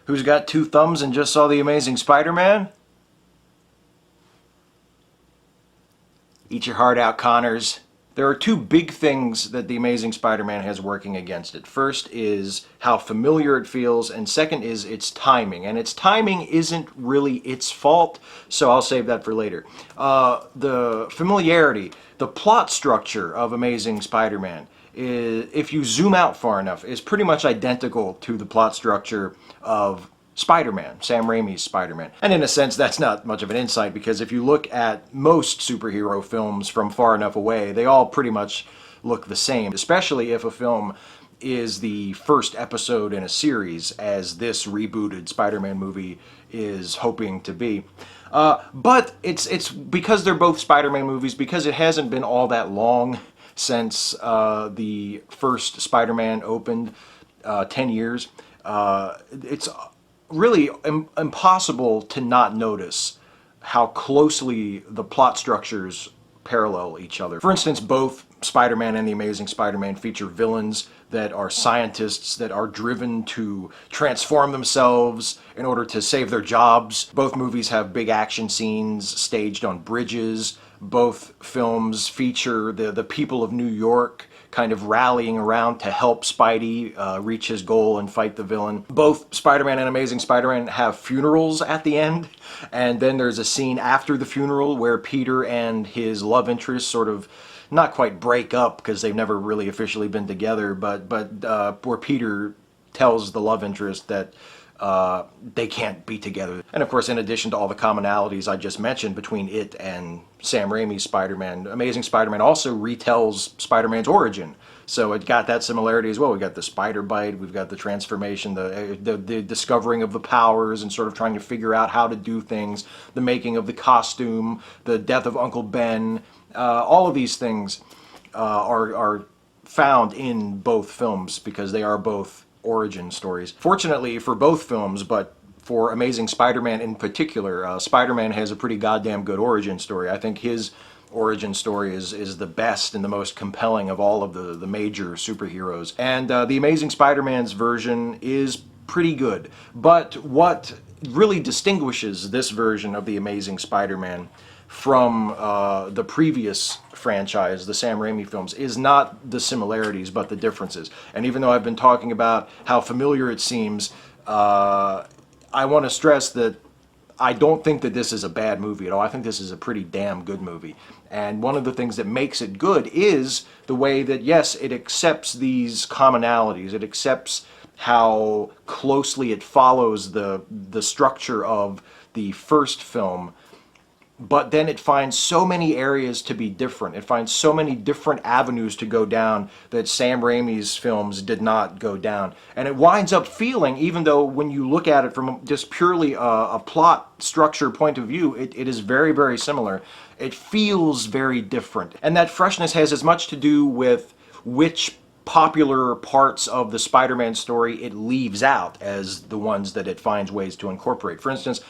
Who's got two thumbs and just saw The Amazing Spider-Man? Eat your heart out, Connors. There are two big things that The Amazing Spider-Man has working against it. First is how familiar it feels, and second is its timing. And its timing isn't really its fault, so I'll save that for later. The familiarity, the plot structure of Amazing Spider-Man, if you zoom out far enough, is pretty much identical to the plot structure of Spider-Man, Sam Raimi's Spider-Man. And in a sense, that's not much of an insight, because if you look at most superhero films from far enough away, they all pretty much look the same, especially if a film is the first episode in a series, as this rebooted Spider-Man movie is hoping to be. But it's because they're both Spider-Man movies, because it hasn't been all that long since the first Spider-Man opened, 10 years, it's really impossible to not notice how closely the plot structures parallel each other. For instance, both Spider-Man and The Amazing Spider-Man feature villains that are scientists that are driven to transform themselves in order to save their jobs. Both movies have big action scenes staged on bridges. Both films feature the people of New York kind of rallying around to help Spidey reach his goal and fight the villain. Both Spider-Man and Amazing Spider-Man have funerals at the end, and then there's a scene after the funeral where Peter and his love interest sort of not quite break up, because they've never really officially been together, but where Peter tells the love interest that they can't be together. And of course, in addition to all the commonalities I just mentioned between it and Sam Raimi's Spider-Man, Amazing Spider-Man also retells Spider-Man's origin. So it got that similarity as well. We got the spider bite, we've got the transformation, the discovering of the powers and sort of trying to figure out how to do things, the making of the costume, the death of Uncle Ben. All of these things are found in both films because they are both origin stories. Fortunately for both films, but for Amazing Spider-Man in particular, Spider-Man has a pretty goddamn good origin story. I think his origin story is the best and the most compelling of all of the major superheroes. And the Amazing Spider-Man's version is pretty good. But what really distinguishes this version of the Amazing Spider-Man from the previous franchise, the Sam Raimi films, is not the similarities but the differences. And even though I've been talking about how familiar it seems, I want to stress that I don't think that this is a bad movie at all. I think this is a pretty damn good movie. And one of the things that makes it good is the way that, yes, it accepts these commonalities. It accepts how closely it follows the structure of the first film, but then it finds so many areas to be different. It finds so many different avenues to go down that Sam Raimi's films did not go down. And it winds up feeling, even though when you look at it from just purely a plot structure point of view, it is very, very similar. It feels very different. And that freshness has as much to do with which popular parts of the Spider-Man story it leaves out as the ones that it finds ways to incorporate. For instance,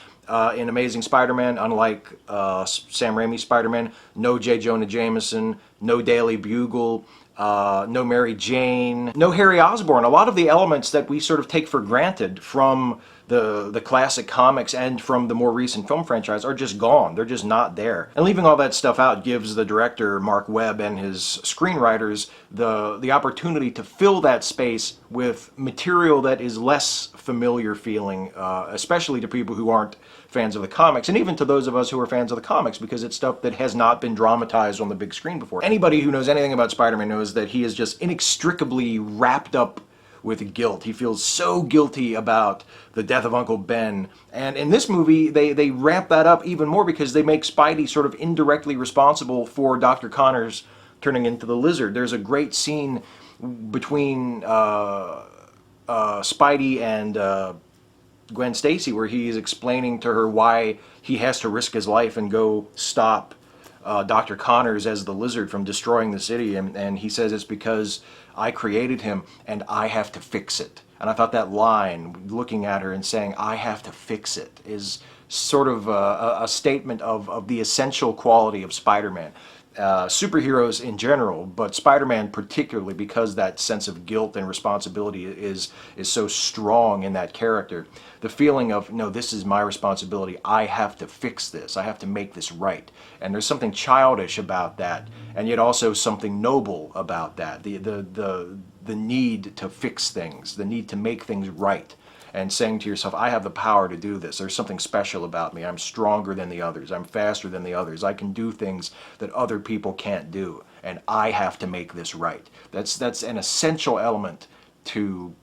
in Amazing Spider-Man, unlike Sam Raimi's Spider-Man, no J. Jonah Jameson, no Daily Bugle, no Mary Jane, no Harry Osborn. A lot of the elements that we sort of take for granted from the classic comics and from the more recent film franchise are just gone. They're just not there. And leaving all that stuff out gives the director, Mark Webb, and his screenwriters the opportunity to fill that space with material that is less familiar feeling, especially to people who aren't fans of the comics, and even to those of us who are fans of the comics, because it's stuff that has not been dramatized on the big screen before. Anybody who knows anything about Spider-Man knows that he is just inextricably wrapped up with guilt. He feels so guilty about the death of Uncle Ben. And in this movie, they ramp that up even more because they make Spidey sort of indirectly responsible for Dr. Connors turning into the Lizard. There's a great scene between Spidey and Gwen Stacy where he's explaining to her why he has to risk his life and go stop Dr. Connors as the Lizard from destroying the city, and he says it's because I created him and I have to fix it. And I thought that line, looking at her and saying, I have to fix it, is sort of a statement of the essential quality of Spider-Man. superheroes in general, but Spider-Man particularly, because that sense of guilt and responsibility is so strong in that character. The feeling of, no, this is my responsibility. I have to fix this. I have to make this right. And there's something childish about that, and yet also something noble about that. The need to fix things, the need to make things right, and saying to yourself, I have the power to do this. There's something special about me. I'm stronger than the others. I'm faster than the others. I can do things that other people can't do, and I have to make this right. That's an essential element to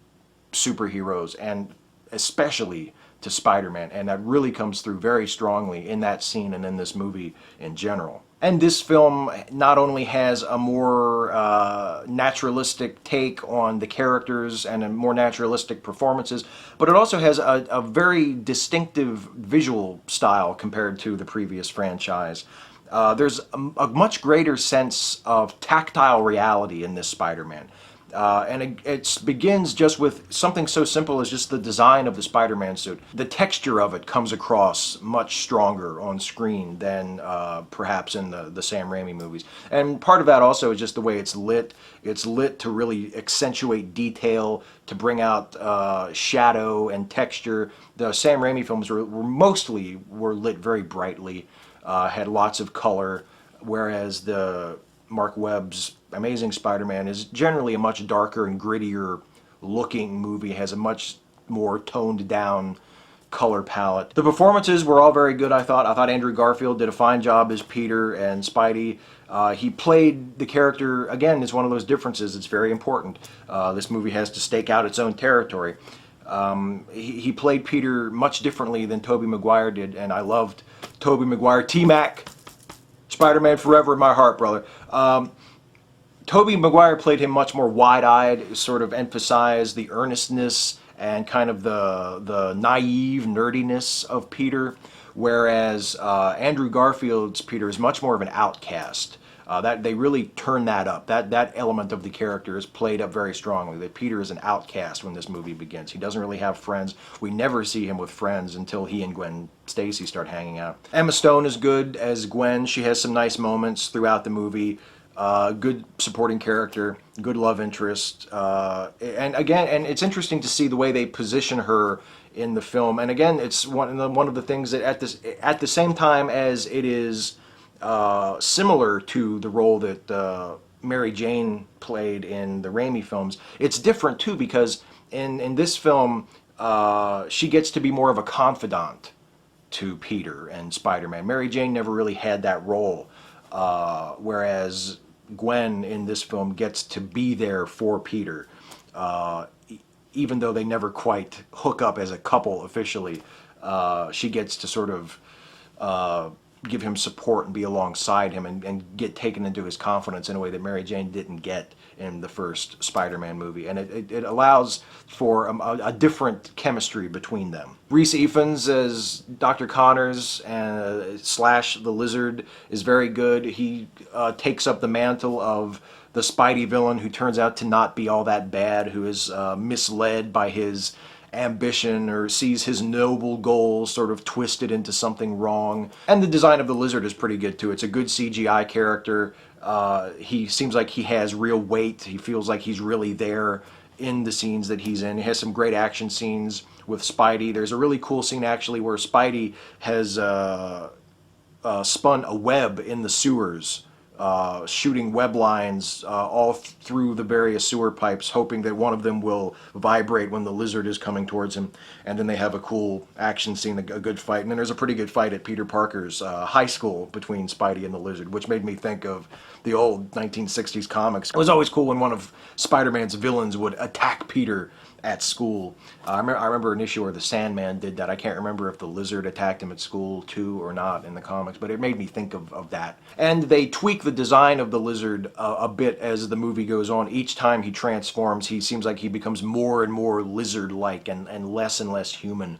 superheroes, and especially to Spider-Man, and that really comes through very strongly in that scene and in this movie in general. And this film not only has a more naturalistic take on the characters and a more naturalistic performances, but it also has a very distinctive visual style compared to the previous franchise. There's a much greater sense of tactile reality in this Spider-Man. And it begins just with something so simple as just the design of the Spider-Man suit. The texture of it comes across much stronger on screen than perhaps in the Sam Raimi movies. And part of that also is just the way it's lit. It's lit to really accentuate detail, to bring out shadow and texture. The Sam Raimi films were mostly lit very brightly, had lots of color, whereas the Mark Webb's Amazing Spider-Man is generally a much darker and grittier looking movie, has a much more toned down color palette. The performances were all very good, I thought. I thought Andrew Garfield did a fine job as Peter, and Spidey, he played the character, again, is one of those differences. It's very important. This movie has to stake out its own territory. He played Peter much differently than Tobey Maguire did, and I loved Tobey Maguire. T-Mac, Spider-Man forever in my heart, brother. Tobey Maguire played him much more wide-eyed, sort of emphasized the earnestness and kind of the naive nerdiness of Peter, whereas Andrew Garfield's Peter is much more of an outcast. That they really turn that up. That element of the character is played up very strongly. That Peter is an outcast when this movie begins. He doesn't really have friends. We never see him with friends until he and Gwen Stacy start hanging out. Emma Stone is good as Gwen. She has some nice moments throughout the movie. Good supporting character, good love interest, and again, and it's interesting to see the way they position her in the film. And again, it's one of the things that at the same time as it is similar to the role that Mary Jane played in the Raimi films, it's different too, because in this film she gets to be more of a confidant to Peter and Spider-Man. Mary Jane never really had that role, whereas Gwen in this film gets to be there for Peter, even though they never quite hook up as a couple officially. She gets to sort of give him support and be alongside him, and get taken into his confidence in a way that Mary Jane didn't get in the first Spider-Man movie. And it allows for a different chemistry between them. Rhys Ifans as Dr. Connors and Slash the Lizard is very good. He takes up the mantle of the Spidey villain who turns out to not be all that bad, who is misled by his ambition or sees his noble goals sort of twisted into something wrong. And the design of the Lizard is pretty good too. It's a good CGI character. He seems like he has real weight. He feels like he's really there in the scenes that he's in. He has some great action scenes with Spidey. There's a really cool scene actually where Spidey has spun a web in the sewers, shooting web lines all through the various sewer pipes, hoping that one of them will vibrate when the Lizard is coming towards him. And then they have a cool action scene, a good fight. And then there's a pretty good fight at Peter Parker's high school between Spidey and the Lizard, which made me think of the old 1960s comics. It was always cool when one of Spider-Man's villains would attack Peter at school. I remember an issue where the Sandman did that. I can't remember if the Lizard attacked him at school too or not in the comics, but it made me think of that. And they tweak the design of the Lizard a bit as the movie goes on. Each time he transforms, he seems like he becomes more and more lizard-like and less human.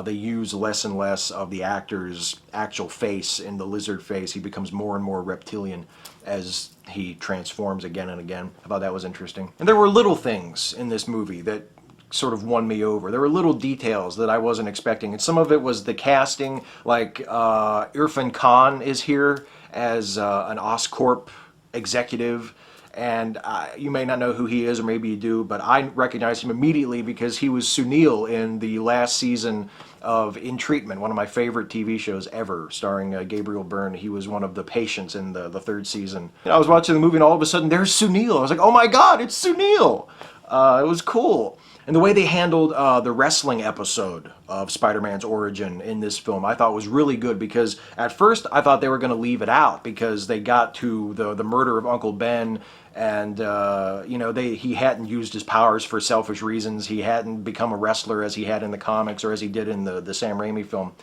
They use less and less of the actor's actual face in the Lizard face. He becomes more and more reptilian as he transforms again and again. I thought that was interesting. And there were little things in this movie that sort of won me over. There were little details that I wasn't expecting, and some of it was the casting. Like Irfan Khan is here as an Oscorp executive. And you may not know who he is, or maybe you do, but I recognized him immediately because he was Sunil in the last season of In Treatment, one of my favorite TV shows ever, starring Gabriel Byrne. He was one of the patients in the third season. And I was watching the movie, and all of a sudden, there's Sunil. I was like, oh my God, it's Sunil! It was cool. And the way they handled the wrestling episode of Spider-Man's origin in this film, I thought was really good, because at first I thought they were going to leave it out because they got to the murder of Uncle Ben, and you know, he hadn't used his powers for selfish reasons. He hadn't become a wrestler as he had in the comics or as he did in the Sam Raimi film.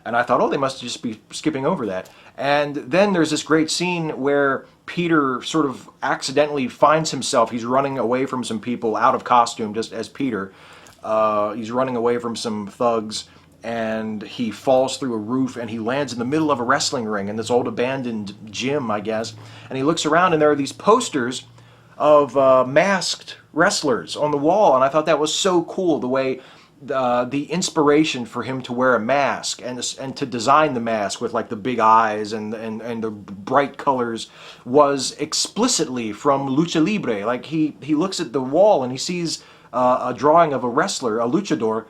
And I thought, oh, they must just be skipping over that. And then there's this great scene where Peter sort of accidentally finds himself, he's running away from some people out of costume, just as Peter. He's running away from some thugs, and he falls through a roof, and he lands in the middle of a wrestling ring in this old abandoned gym, I guess. And he looks around, and there are these posters of masked wrestlers on the wall, and I thought that was so cool, the way the inspiration for him to wear a mask and to design the mask with like the big eyes and the bright colors was explicitly from Lucha Libre. Like he looks at the wall and he sees a drawing of a wrestler, a luchador,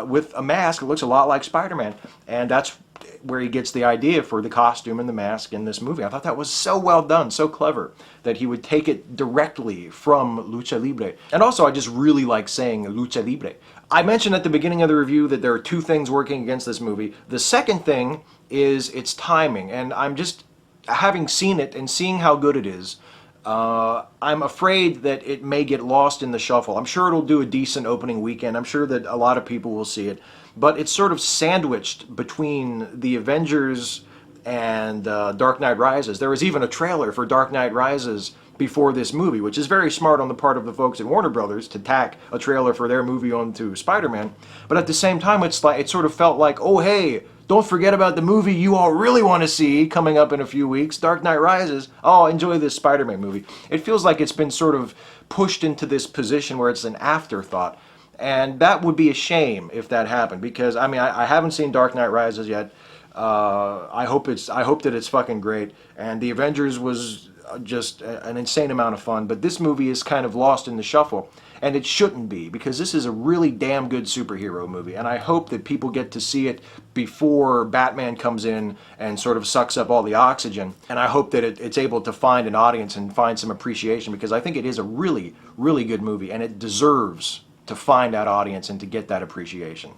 with a mask that looks a lot like Spider-Man, and that's where he gets the idea for the costume and the mask in this movie. I thought that was so well done, so clever, that he would take it directly from Lucha Libre. And also, I just really like saying Lucha Libre. I mentioned at the beginning of the review that there are two things working against this movie. The second thing is its timing, and I'm just, having seen it and seeing how good it is, I'm afraid that it may get lost in the shuffle. I'm sure it'll do a decent opening weekend. I'm sure that a lot of people will see it. But it's sort of sandwiched between the Avengers and Dark Knight Rises. There was even a trailer for Dark Knight Rises before this movie, which is very smart on the part of the folks at Warner Brothers to tack a trailer for their movie onto Spider-Man. But at the same time, it's like, it sort of felt like, oh hey, don't forget about the movie you all really want to see coming up in a few weeks, Dark Knight Rises. Oh, enjoy this Spider-Man movie. It feels like it's been sort of pushed into this position where it's an afterthought. And that would be a shame if that happened, because I mean, I haven't seen Dark Knight Rises yet. I hope that it's fucking great. And The Avengers was just an insane amount of fun, but this movie is kind of lost in the shuffle, and it shouldn't be, because this is a really damn good superhero movie, and I hope that people get to see it before Batman comes in and sort of sucks up all the oxygen, and I hope that it's able to find an audience and find some appreciation, because I think it is a really, really good movie, and it deserves to find that audience and to get that appreciation.